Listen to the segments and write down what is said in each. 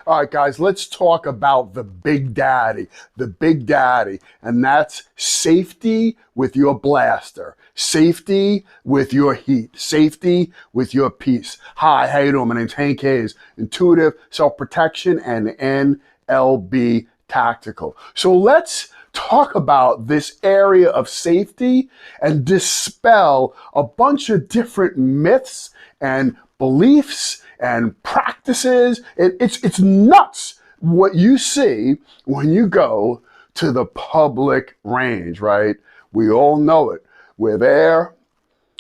All right, guys, let's talk about the big daddy, and that's safety with your blaster, safety with your heat, safety with your piece. Hi, how you doing? My name's Hank Hayes, Intuitive Self-Protection and NLB Tactical. So let's talk about this area of safety and dispel a bunch of different myths and beliefs and practices. It's nuts what you see when you go to the public range, right? We all know it. We're there.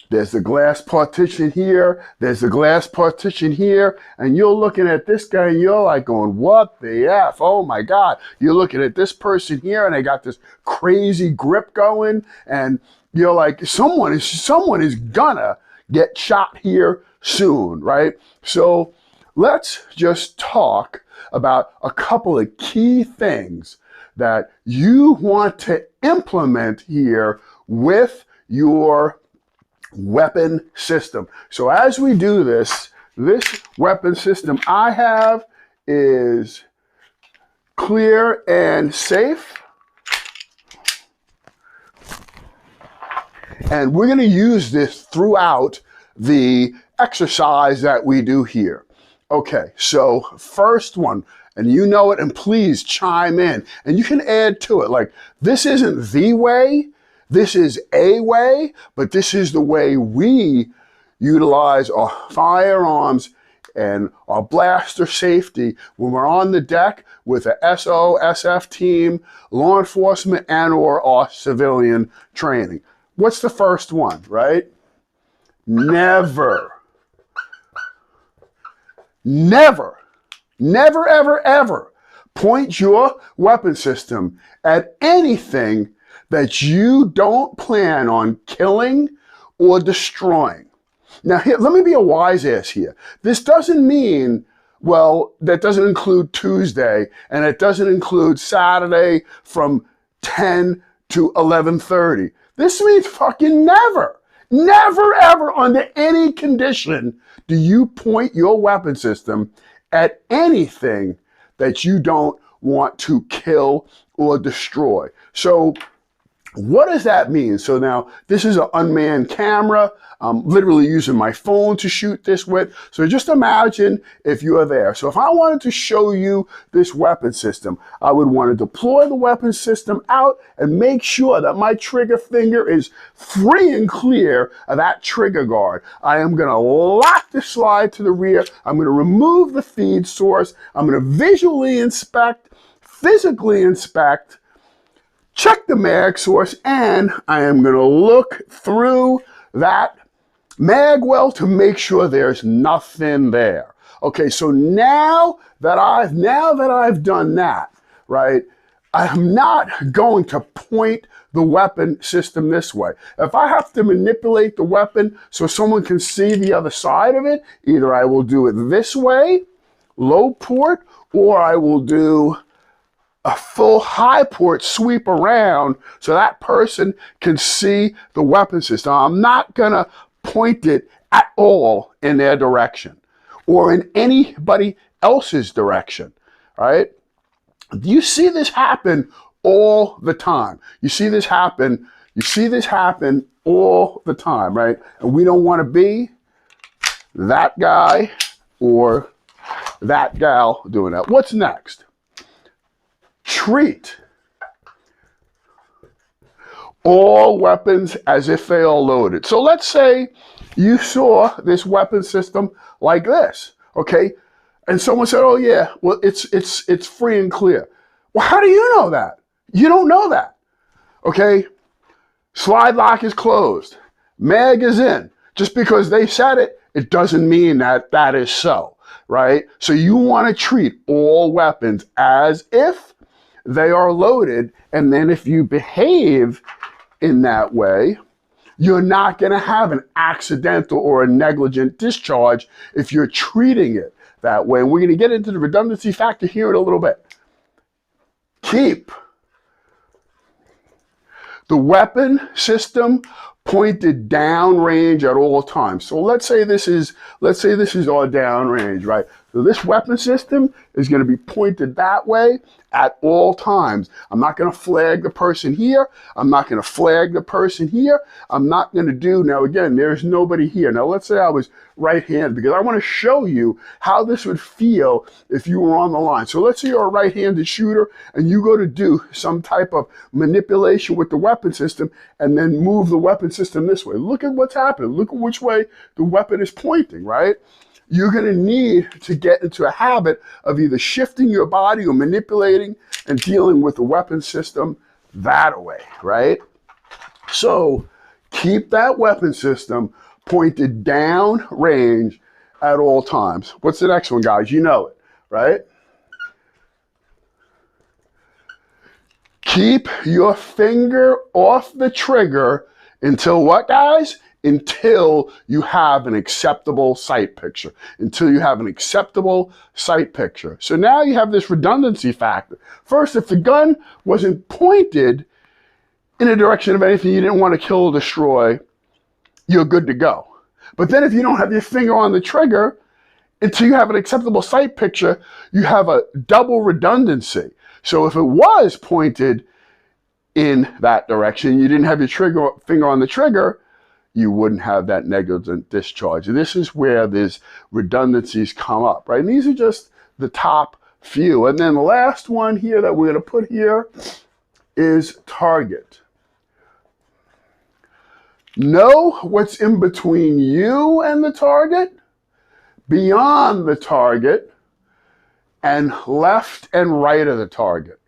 There's the glass partition here. There's the glass partition here. And you're looking at this guy and you're like going, what the F? Oh my God. You're looking at this person here and they got this crazy grip going. And you're like, someone is gonna get shot here soon, right? So let's just talk about a couple of key things that you want to implement here with your weapon system. So as we do this weapon system I have is clear and safe. And we're going to use this throughout the exercise that we do here. Okay, so first one, and you know it, and please chime in. And you can add to it, like, this isn't the way, this is a way, but this is the way we utilize our firearms and our blaster safety when we're on the deck with a SOSF team, law enforcement, and or our civilian training. What's the first one, right? Never, ever, ever point your weapon system at anything that you don't plan on killing or destroying. Now, here, let me be a wise ass here. This doesn't mean, well, that doesn't include Tuesday, and it doesn't include Saturday from 10 to 11:30. This means fucking never. Never, ever, under any condition, do you point your weapon system at anything that you don't want to kill or destroy. So what does that mean? So now this is an unmanned camera. I'm literally using my phone to shoot this with. So just imagine if you are there. So if I wanted to show you this weapon system, I would want to deploy the weapon system out and make sure that my trigger finger is free and clear of that trigger guard. I am going to lock the slide to the rear. I'm going to remove the feed source. I'm going to visually inspect, physically inspect, check the mag source, and I am going to look through that mag well to make sure there's nothing there. Okay, so now that I've done that, right, I'm not going to point the weapon system this way. If I have to manipulate the weapon so someone can see the other side of it, either I will do it this way, low port, or I will do a full high port sweep around so that person can see the weapon system. I'm not gonna point it at all in their direction or in anybody else's direction, right? You see this happen all the time. You see this happen all the time, right? And we don't want to be that guy or that gal doing that. What's next? Treat all weapons as if they are loaded. So let's say you saw this weapon system like this, okay? And someone said, oh yeah, well, it's free and clear. Well, how do you know that? You don't know that, okay? Slide lock is closed. Mag is in. Just because they said it, it doesn't mean that that is so, right? So you want to treat all weapons as if they are loaded, and then if you behave in that way, you're not going to have an accidental or a negligent discharge if you're treating it that way. And we're going to get into the redundancy factor here in a little bit. Keep the weapon system pointed downrange at all times. So let's say this is our downrange, right? So this weapon system is going to be pointed that way at all times. I'm not going to flag the person here. I'm not going to flag the person here. I'm not going to do, now again, there's nobody here. Now let's say I was right-handed, because I want to show you how this would feel if you were on the line. So let's say you're a right-handed shooter and you go to do some type of manipulation with the weapon system and then move the weapon system this way. Look at what's happening. Look at which way the weapon is pointing, right? You're going to need to get into a habit of either shifting your body or manipulating and dealing with the weapon system that way, right? So keep that weapon system pointed down range at all times. What's the next one, guys? You know it, right? Keep your finger off the trigger until what, guys? Until you have an acceptable sight picture. Until you have an acceptable sight picture. So now you have this redundancy factor. First, if the gun wasn't pointed in a direction of anything you didn't want to kill or destroy, you're good to go. But then if you don't have your finger on the trigger, until you have an acceptable sight picture, you have a double redundancy. So if it was pointed in that direction, you didn't have your finger on the trigger, you wouldn't have that negligent discharge. This is where these redundancies come up, right? And these are just the top few. And then the last one here that we're going to put here is target. Know what's in between you and the target, beyond the target, and left and right of the target,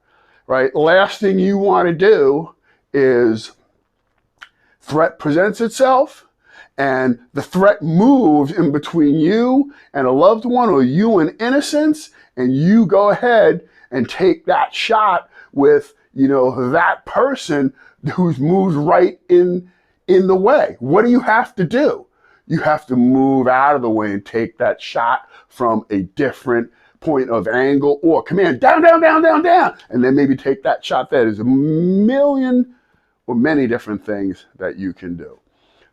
right? Last thing you want to do is threat presents itself and the threat moves in between you and a loved one or you and innocence, and you go ahead and take that shot with, you know, that person who's moved right in the way. What do you have to do? You have to move out of the way and take that shot from a different point of angle or command, down, down, down, down, down, and then maybe take that shot there. There's a million or many different things that you can do.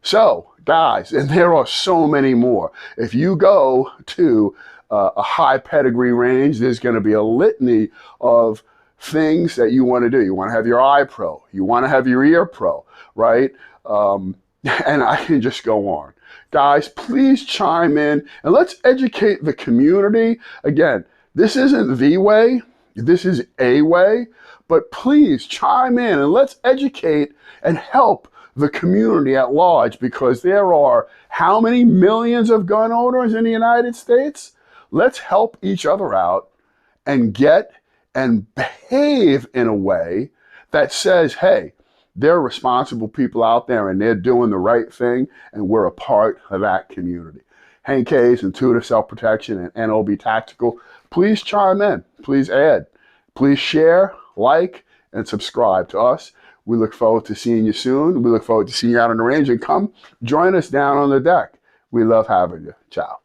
So, guys, and there are so many more. If you go to a high pedigree range, there's going to be a litany of things that you want to do. You want to have your eye pro. You want to have your ear pro, right? And I can just go on. Guys, please chime in and let's educate the community. Again, this isn't the way, this is a way, but please chime in and let's educate and help the community at large, because there are how many millions of gun owners in the United States? Let's help each other out and get and behave in a way that says, hey, there are responsible people out there and they're doing the right thing and we're a part of that community. Hank Hayes, Intuitive Self-Protection, and NOB Tactical, please chime in, please add, please share, like, and subscribe to us. We look forward to seeing you soon. We look forward to seeing you out on the range, and come join us down on the deck. We love having you. Ciao.